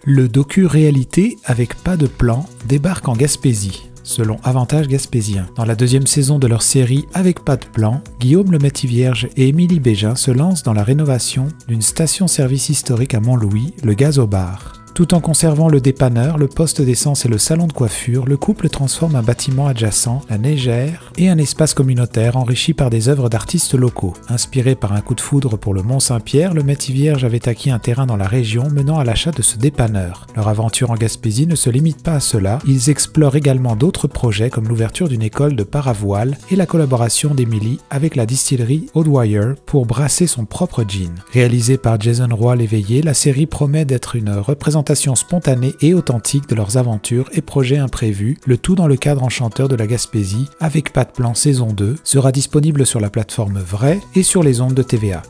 Le docu-réalité avec pas de plan débarque en Gaspésie, selon Avantage Gaspésien. Dans la deuxième saison de leur série Avec pas de plan, Guillaume Le Métivierge et Émilie Bégin se lancent dans la rénovation d'une station-service historique à Montlouis, le Gazobar. Tout en conservant le dépanneur, le poste d'essence et le salon de coiffure, le couple transforme un bâtiment adjacent, la Neigère, et un espace communautaire enrichi par des œuvres d'artistes locaux. Inspiré par un coup de foudre pour le Mont-Saint-Pierre, le Métivierge avait acquis un terrain dans la région menant à l'achat de ce dépanneur. Leur aventure en Gaspésie ne se limite pas à cela, ils explorent également d'autres projets comme l'ouverture d'une école de paravoile et la collaboration d'Émilie avec la distillerie Oudwyer pour brasser son propre gin. Réalisée par Jason Roy l'éveillé, la série promet d'être une représentation spontanée et authentique de leurs aventures et projets imprévus, le tout dans le cadre enchanteur de la Gaspésie, avec Pas de plan saison 2, sera disponible sur la plateforme Vrai et sur les ondes de TVA.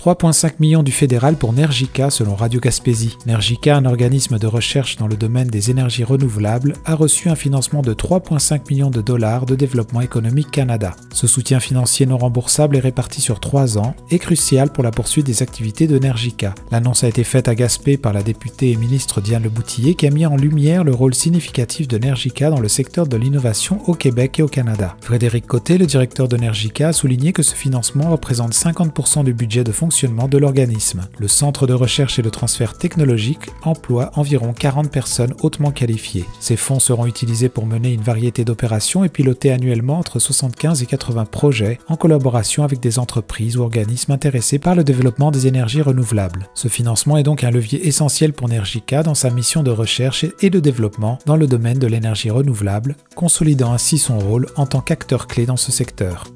3,5 millions du fédéral pour Nergica selon Radio Gaspésie. Nergica, un organisme de recherche dans le domaine des énergies renouvelables, a reçu un financement de 3,5 millions de dollars de Développement économique Canada. Ce soutien financier non remboursable est réparti sur 3 ans et crucial pour la poursuite des activités de Nergica. L'annonce a été faite à Gaspé par la députée et ministre Diane Leboutillier qui a mis en lumière le rôle significatif de Nergica dans le secteur de l'innovation au Québec et au Canada. Frédéric Côté, le directeur de Nergica, a souligné que ce financement représente 50% du budget de fonctionnement de l'organisme. Le centre de recherche et de transfert technologique emploie environ 40 personnes hautement qualifiées. Ces fonds seront utilisés pour mener une variété d'opérations et piloter annuellement entre 75 et 80 projets en collaboration avec des entreprises ou organismes intéressés par le développement des énergies renouvelables. Ce financement est donc un levier essentiel pour Nergica dans sa mission de recherche et de développement dans le domaine de l'énergie renouvelable, consolidant ainsi son rôle en tant qu'acteur clé dans ce secteur.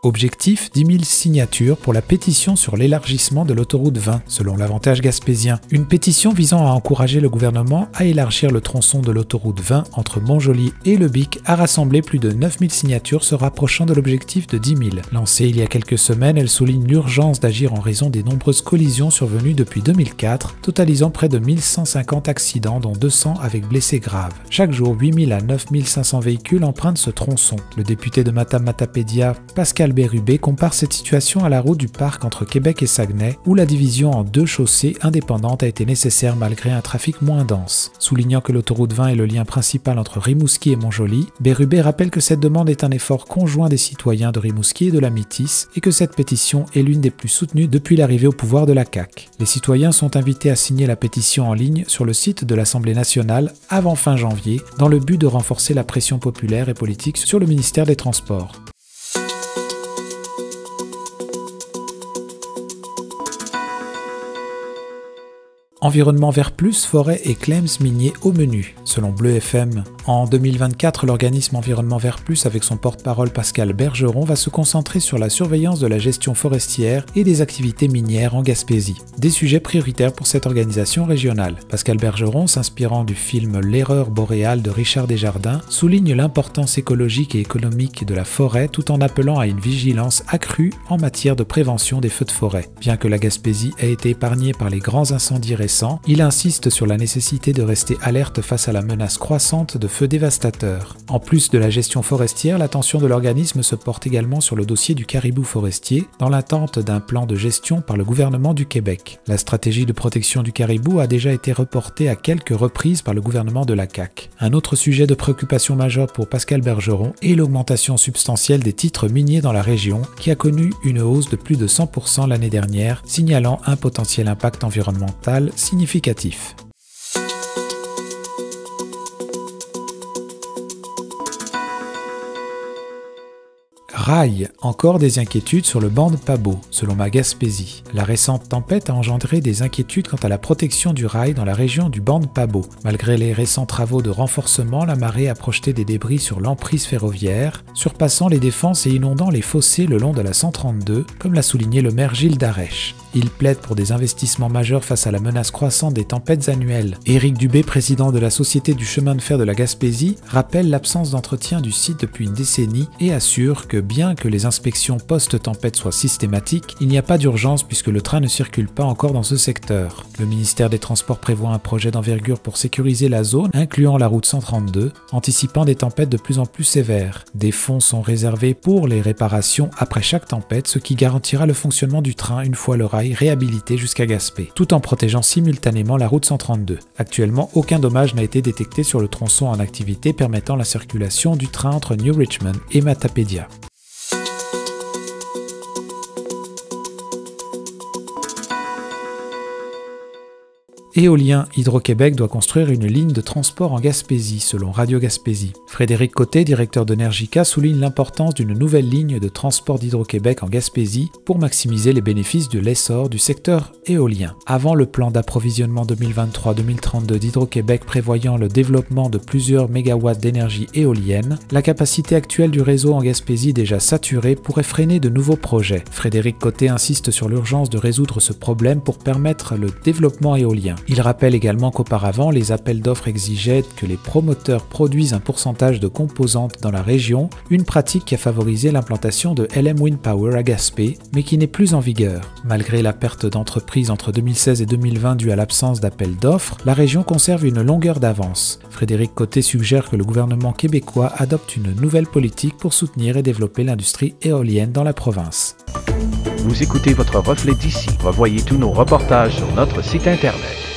Objectif 10 000 signatures pour la pétition sur l'élargissement de l'autoroute 20, selon l'Avantage Gaspésien. Une pétition visant à encourager le gouvernement à élargir le tronçon de l'autoroute 20 entre Montjoly et Le Bic a rassemblé plus de 9 000 signatures se rapprochant de l'objectif de 10 000. Lancée il y a quelques semaines, elle souligne l'urgence d'agir en raison des nombreuses collisions survenues depuis 2004, totalisant près de 1150 accidents dont 200 avec blessés graves. Chaque jour, 8 000 à 9 500 véhicules empruntent ce tronçon. Le député de Matam-Matapédia, Pascal Bérubé, compare cette situation à la route du parc entre Québec et Saguenay, où la division en 2 chaussées indépendantes a été nécessaire malgré un trafic moins dense. Soulignant que l'autoroute 20 est le lien principal entre Rimouski et Montjoly, Bérubé rappelle que cette demande est un effort conjoint des citoyens de Rimouski et de la Métis et que cette pétition est l'une des plus soutenues depuis l'arrivée au pouvoir de la CAQ. Les citoyens sont invités à signer la pétition en ligne sur le site de l'Assemblée nationale avant fin janvier, dans le but de renforcer la pression populaire et politique sur le ministère des Transports. Environnement vert plus, forêt et claims miniers au menu, selon Bleu FM. En 2024, l'organisme Environnement vert plus, avec son porte-parole Pascal Bergeron, va se concentrer sur la surveillance de la gestion forestière et des activités minières en Gaspésie. Des sujets prioritaires pour cette organisation régionale. Pascal Bergeron, s'inspirant du film L'erreur boréale de Richard Desjardins, souligne l'importance écologique et économique de la forêt tout en appelant à une vigilance accrue en matière de prévention des feux de forêt. Bien que la Gaspésie ait été épargnée par les grands incendies récents, il insiste sur la nécessité de rester alerte face à la menace croissante de feux dévastateurs. En plus de la gestion forestière, l'attention de l'organisme se porte également sur le dossier du caribou forestier, dans l'attente d'un plan de gestion par le gouvernement du Québec. La stratégie de protection du caribou a déjà été reportée à quelques reprises par le gouvernement de la CAQ. Un autre sujet de préoccupation majeure pour Pascal Bergeron est l'augmentation substantielle des titres miniers dans la région, qui a connu une hausse de plus de 100% l'année dernière, signalant un potentiel impact environnemental significatif. Rail, encore des inquiétudes sur le banc de Pabot, selon ma Gaspésie. La récente tempête a engendré des inquiétudes quant à la protection du rail dans la région du banc de Pabot. Malgré les récents travaux de renforcement, la marée a projeté des débris sur l'emprise ferroviaire, surpassant les défenses et inondant les fossés le long de la 132, comme l'a souligné le maire Gilles Darèche. Il plaide pour des investissements majeurs face à la menace croissante des tempêtes annuelles. Éric Dubé, président de la Société du chemin de fer de la Gaspésie, rappelle l'absence d'entretien du site depuis une décennie et assure que bien que les inspections post-tempête soient systématiques, il n'y a pas d'urgence puisque le train ne circule pas encore dans ce secteur. Le ministère des Transports prévoit un projet d'envergure pour sécuriser la zone, incluant la route 132, anticipant des tempêtes de plus en plus sévères. Des fonds sont réservés pour les réparations après chaque tempête, ce qui garantira le fonctionnement du train une fois le rail réhabilité jusqu'à Gaspé, tout en protégeant simultanément la route 132. Actuellement, aucun dommage n'a été détecté sur le tronçon en activité permettant la circulation du train entre New Richmond et Matapédia. Éolien, Hydro-Québec doit construire une ligne de transport en Gaspésie, selon Radio Gaspésie. Frédéric Côté, directeur d'Energica, souligne l'importance d'une nouvelle ligne de transport d'Hydro-Québec en Gaspésie pour maximiser les bénéfices de l'essor du secteur éolien. Avant le plan d'approvisionnement 2023-2032 d'Hydro-Québec prévoyant le développement de plusieurs mégawatts d'énergie éolienne, la capacité actuelle du réseau en Gaspésie déjà saturée pourrait freiner de nouveaux projets. Frédéric Côté insiste sur l'urgence de résoudre ce problème pour permettre le développement éolien. Il rappelle également qu'auparavant, les appels d'offres exigeaient que les promoteurs produisent un pourcentage de composantes dans la région, une pratique qui a favorisé l'implantation de LM Wind Power à Gaspé, mais qui n'est plus en vigueur. Malgré la perte d'entreprises entre 2016 et 2020 due à l'absence d'appels d'offres, la région conserve une longueur d'avance. Frédéric Côté suggère que le gouvernement québécois adopte une nouvelle politique pour soutenir et développer l'industrie éolienne dans la province. Vous écoutez votre reflet d'ici. Revoyez tous nos reportages sur notre site internet.